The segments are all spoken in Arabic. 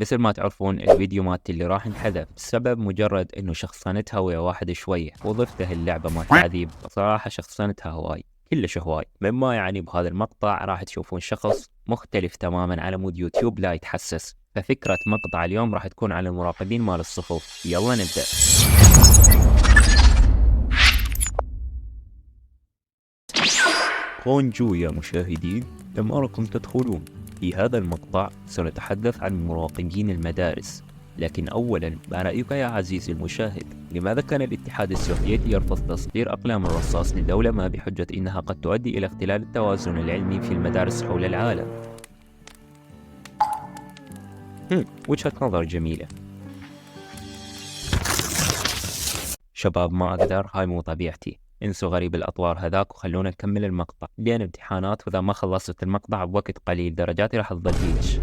مثل ما تعرفون الفيديو مالتي اللي راح انحذف بسبب مجرد انه شخصنتها ويا واحد شوية وضفته اللعبة مال تعذيب. صراحة شخصنتها هواي كلش هواي، مما يعني بهذا المقطع راح تشوفون شخص مختلف تماما على مود يوتيوب لا يتحسس. ففكرة مقطع اليوم راح تكون على المراقبين مال الصفوف. يلا نبدأ. بونجور يا مشاهدين، لم أركم تدخلون. في هذا المقطع سنتحدث عن مراقبين المدارس. لكن أولا، ما رأيك يا عزيزي المشاهد؟ لماذا كان الاتحاد السوفيتي يرفض تصدير أقلام الرصاص لدولة ما بحجة إنها قد تؤدي إلى اختلال التوازن العلمي في المدارس حول العالم؟ وجهة نظر جميلة. شباب ما أقدر، هاي مو طبيعتي. انسوا غريب الأطوار هذاك وخلونا نكمل المقطع، لأن امتحانات وإذا ما خلصت المقطع بوقت قليل درجاتي راح تظل هيج.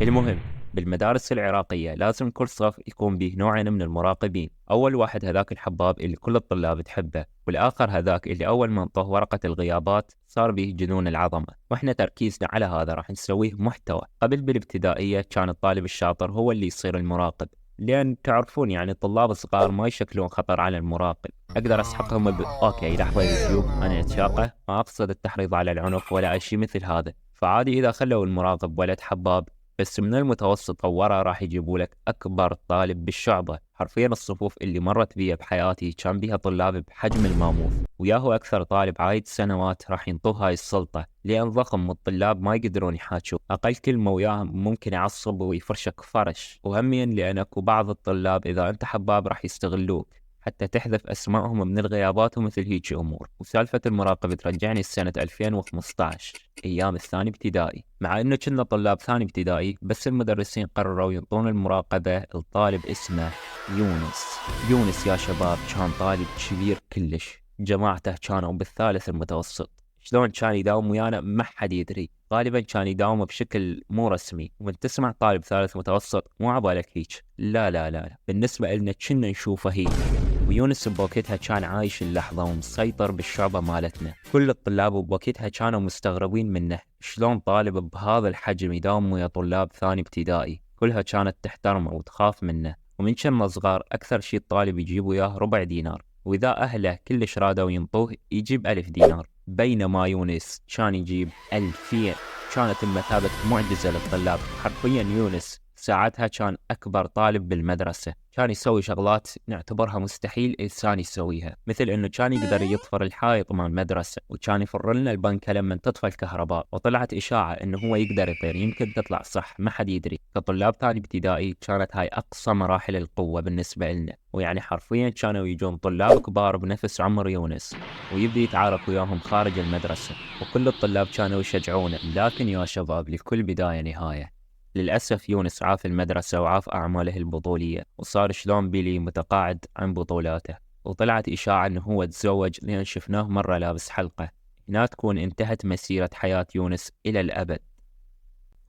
المهم، بالمدارس العراقية لازم كل صف يكون به نوعين من المراقبين. أول واحد هذاك الحباب اللي كل الطلاب تحبه، والآخر هذاك اللي أول ما انطوه ورقة الغيابات صار به جنون العظمة. وإحنا تركيزنا على هذا راح نسويه محتوى. قبل بالابتدائية كان الطالب الشاطر هو اللي يصير المراقب، لأن تعرفون يعني الطلاب الصغار ما يشكلون خطر على المراقب. أقدر أسحقهم أوكي لحظة يوتيوب، أنا أتشاقة، ما أقصد التحريض على العنف ولا شيء مثل هذا. فعادي إذا خلوا المراقب ولد حباب، بس من المتوسط ورا راح يجيبوا لك أكبر طالب بالشعبة. حرفيا الصفوف اللي مرت بيها بحياتي كان بيها طلاب بحجم الماموث، وياهو أكثر طالب عايد سنوات راح ينطوه هاي السلطة، لأن ضخم والطلاب ما يقدرون يحاكوا. أقل كلمة وياهم ممكن يعصب ويفرشك فرش. وهميا لأن أكو بعض الطلاب إذا أنت حباب راح يستغلوك حتى تحذف أسمائهم من الغيابات ومثل هيك أمور. وسالفة المراقبة ترجعني السنة 2015 أيام الثاني ابتدائي. مع إنه كنا طلاب ثاني ابتدائي، بس المدرسين قرروا ينطون المراقبة لطالب اسمه يونس. يونس يا شباب كان طالب كبير كلش، جماعته كانوا بالثالث المتوسط. شلون كان يداوم ويانا ما حد يدري، غالبا كان يداوم بشكل مو رسمي. وانت تسمع طالب ثالث متوسط مو عبالك هيك، لا لا لا, لا. بالنسبة لنا كنا نشوفه هيك. ويونس بوقتها كان عايش اللحظة ومسيطر بالشعبة مالتنا. كل الطلاب بوقتها كانوا مستغربين منه، شلون طالب بهذا الحجم يداوم ويا طلاب ثاني ابتدائي. كلها كانت تحترمه وتخاف منه. ومن كنا صغار أكثر شيء الطالب يجيب وياه ربع دينار، وإذا أهله كلش رادوا ينطوه يجيب 1000 دينار، بينما يونس كان يجيب 2000. كانت بمثابة معجزة للطلاب. حرفيا يونس ساعتها كان أكبر طالب بالمدرسة، كان يسوي شغلات نعتبرها مستحيل إنسان يسويها، مثل إنه كان يقدر يطفر الحائط مال المدرسة، وكان يفر لنا البنكة لما تطفى الكهرباء. وطلعت إشاعة إنه هو يقدر يطير، يمكن تطلع صح ما حد يدري. كطلاب ثاني ابتدائي كانت هاي أقصى مراحل القوة بالنسبة لنا. ويعني حرفيا كانوا يجون طلاب كبار بنفس عمر يونس ويبدي يتعارك وياهم خارج المدرسة، وكل الطلاب كانوا يشجعونه. لكن يا شباب، لكل بداية نهاية. للأسف يونس عاف المدرسة وعاف أعماله البطولية، وصار شلون بيلي متقاعد عن بطولاته. وطلعت إشاعة أنه هو تزوج، لأن شفناه مرة لابس حلقة. هنا تكون انتهت مسيرة حياة يونس إلى الأبد.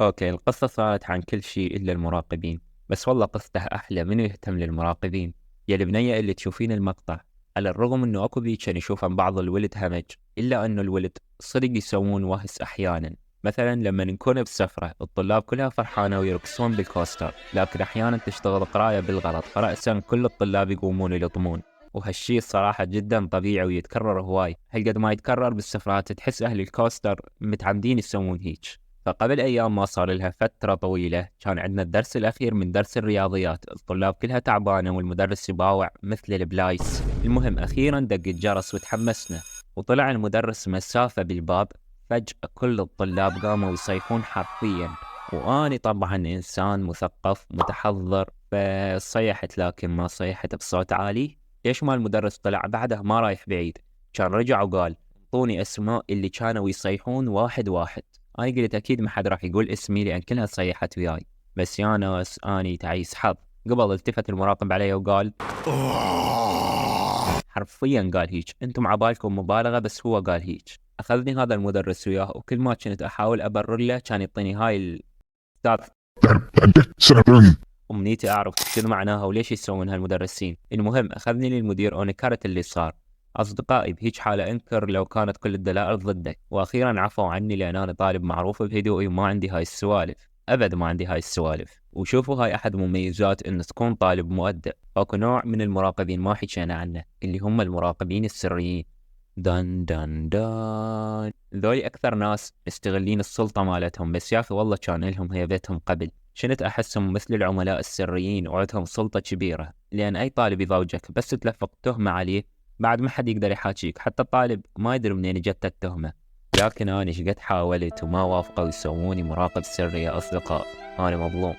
أوكي، القصة صارت عن كل شيء إلا المراقبين. بس والله قصته أحلى. منو يهتم للمراقبين؟ يا البنية اللي تشوفين المقطع، على الرغم أنه أكو بي كان يشوفن بعض الولد همج، إلا أنه الولد صدق يسوون وهس أحيانا. مثلا لما نكون بسفرة الطلاب كلها فرحانة ويرقصون بالكوستر، لكن أحيانا تشتغل قراية بالغلط، فرأسا كل الطلاب يقومون يلطمون. وهالشي الصراحة جدا طبيعي ويتكرر هواي. هالقد ما يتكرر بالسفرات تحس أهل الكوستر متعمدين يسوون هيك. فقبل أيام ما صار لها فترة طويلة كان عندنا الدرس الأخير من درس الرياضيات، الطلاب كلها تعبانة والمدرس يباوع مثل البلايس. المهم أخيرا دق الجرس وتحمسنا، وطلع المدرس مسافة بالباب. فجأة كل الطلاب قاموا يصيحون حرفيا، وأني طبعا إنسان مثقف متحضر فصيحت، لكن ما صيحت بصوت عالي. ليش ما المدرس طلع بعده ما رايح بعيد، كان رجع وقال اعطوني اسماء اللي كانوا يصيحون واحد واحد. أنا قلت أكيد ما حد راح يقول اسمي لأن كلها صيحت وياي، بس يا ناس أني تعيس حظ. قبل التفت المراقب علي وقال حرفيا قال هيك، انتم عبالكم مبالغة بس هو قال هيك. أخذني هذا المدرس وياه، وكل ما كنت أحاول أبرر له كان يعطيني هاي أمنيتي أعرف شنو معناها وليش يسوون هالمدرسين. المهم أخذني للمدير ونكرت اللي صار. أصدقائي بهيج حالة أنكر لو كانت كل الدلائل ضدك، وأخيرا عفوا عني لأن أنا طالب معروف بهدوئي وما عندي هاي السوالف. أبد ما عندي هاي السوالف. وشوفوا هاي أحد مميزات إن تكون طالب مؤدب. أكو نوع من المراقبين ما حكينا عنه اللي هم المراقبين السريين. دان دان دان، ذوي أكثر ناس مستغلين السلطة مالتهم، بس يا أخي والله كان لهم هيبتهم قبل. شنت أحسهم مثل العملاء السريين وعندهم سلطة كبيرة، لأن أي طالب يضوجك بس تلفق تهمة عليه بعد ما حد يقدر يحاكيك، حتى الطالب ما يدري منين جت التهمة. لكن أنا شقد حاولت وما وافقوا يسووني مراقب سري يا أصدقاء، أنا مظلوم.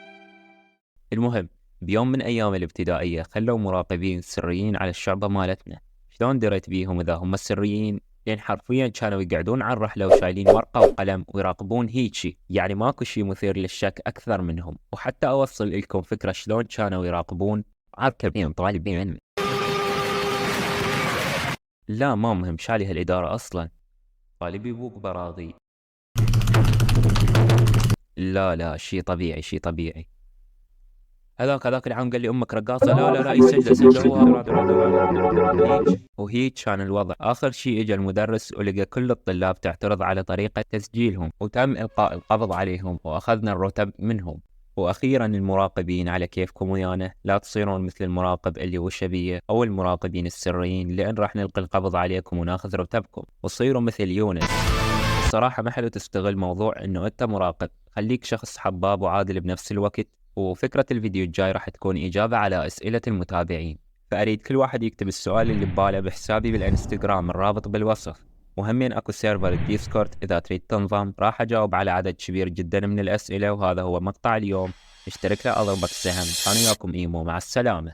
المهم، بيوم من أيام الابتدائية خلوا مراقبين سريين على الشعبة مالتنا. شلون دريت بيهم إذا هم سريين؟ لأن حرفيا كانوا يقعدون على الرحلة وشايلين ورقة وقلم ويراقبون هيجي، يعني ماكو شي مثير للشك أكثر منهم. وحتى أوصل لكم فكرة شلون كانوا يراقبون. عركبين طالبين، لا ما مهم شالي هالإدارة أصلا. طالبي بوك براضي. لا شي طبيعي شي طبيعي. هذاك العام قال لي امك رقاصه، لا يسجل هو. وهيك كان الوضع. اخر شيء اجى المدرس ولقى كل الطلاب تعترض على طريقه تسجيلهم، وتم القاء القبض عليهم واخذنا الرتب منهم. واخيرا المراقبين على كيفكم ويانا، لا تصيرون مثل المراقب اللي وشبيه او المراقبين السريين، لان راح نلقي القبض عليكم وناخذ رتبكم. وصيروا مثل يونس. الصراحه ما حلو تستغل موضوع انه انت مراقب، خليك شخص حباب وعادل بنفس الوقت. وفكرة الفيديو الجاي راح تكون إجابة على أسئلة المتابعين، فأريد كل واحد يكتب السؤال اللي بباله بحسابي بالإنستغرام، الرابط بالوصف. وهمين أكو سيرفر الديسكورد إذا تريد تنضم. راح أجاوب على عدد كبير جدا من الأسئلة. وهذا هو مقطع اليوم، اشترك لا أضربك سهم. كان وياكم إيمو، مع السلامة.